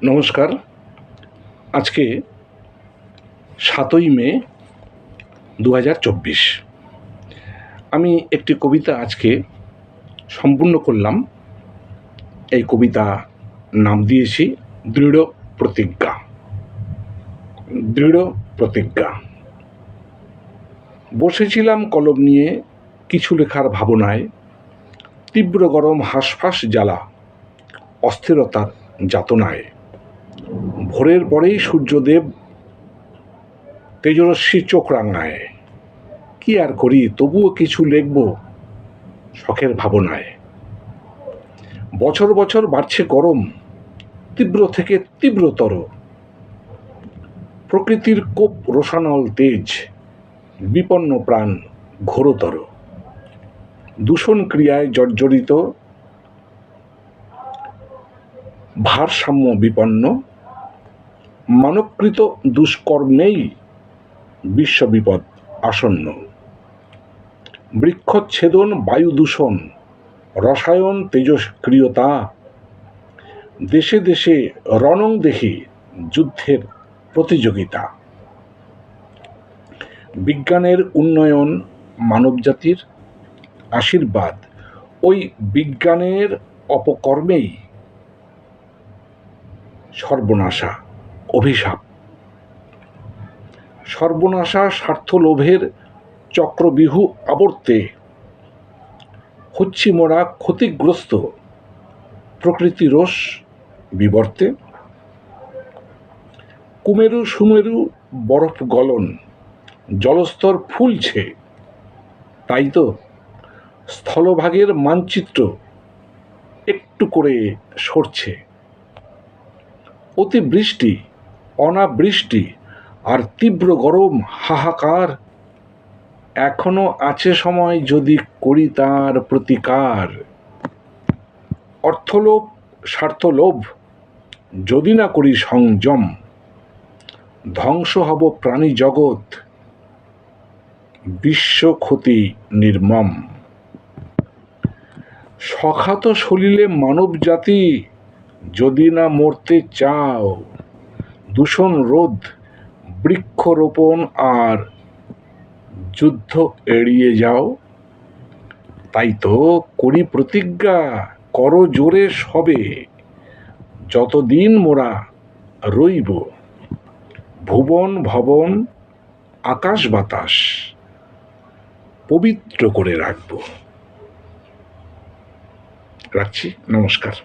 নমস্কার। আজকে 7ই মে 2024। আমি একটি কবিতা আজকে সম্পূর্ণ করলাম। এই কবিতা নাম দিয়েছি দৃঢ় প্রতিজ্ঞা। দৃঢ় প্রতিজ্ঞা। বসেছিলাম কলম নিয়ে কিছু লেখার ভাবনায়, তীব্র গরম হাঁসফাঁস জ্বালা, অস্থিরতার যাতনায়। ভোরের পরেই সূর্যদেব তেজস্বী চোখ রাঙায়। কি আর করি, তবুও কিছু লিখব শখের ভাবনায়। বছর বছর বাড়ছে গরম, তীব্র থেকে তীব্রতর। প্রকৃতির কোপ রোষানল তেজ, বিপন্ন প্রাণ ঘোরতর। দূষণ ক্রিয়ায় জর্জরিত, ভারসাম্য বিপন্ন। মানবকৃত দুষ্কর্মেই বিশ্ব বিপদ আসন্ন। বৃক্ষচ্ছেদন, বায়ু দূষণ, রসায়ন তেজস্ক্রিয়তা। দেশে দেশে রণং দেখি যুদ্ধের প্রতিযোগিতা। বিজ্ঞানের উন্নয়ন মানবজাতির আশীর্বাদ, ওই বিজ্ঞানের অপকর্মেই সর্বনাশা অভিশাপ। সর্বনাশা স্বার্থলোভের চক্রবিহু আবর্তে হচ্ছি মোরা ক্ষতিগ্রস্ত প্রকৃতি রোষ বিবর্তে। কুমেরু সুমেরু বরফ গলন, জলস্তর ফুলছে, তাই তো স্থলভাগের মানচিত্র একটু করে সরছে। অতিবৃষ্টি, অনাবৃষ্টি আর তীব্র গরম হাহাকার। এখনো আছে সময় যদি করি তার প্রতিকার। অর্থলোভ স্বার্থলোভ যদি না করি সংযম, ধ্বংস হব প্রাণী জগৎ, বিশ্ব ক্ষতি নির্মম। সখাত সলিলে মানব জাতি যদি না মরতে চাও, দূষণ রোধ, বৃক্ষরোপণ আর যুদ্ধ এড়িয়ে যাও। তাই তো করি প্রতিজ্ঞা, করো জোরে সবে, যতদিন মোরা রইব ভুবন ভবন আকাশ বাতাস পবিত্র করে রাখব। রাখছি, নমস্কার।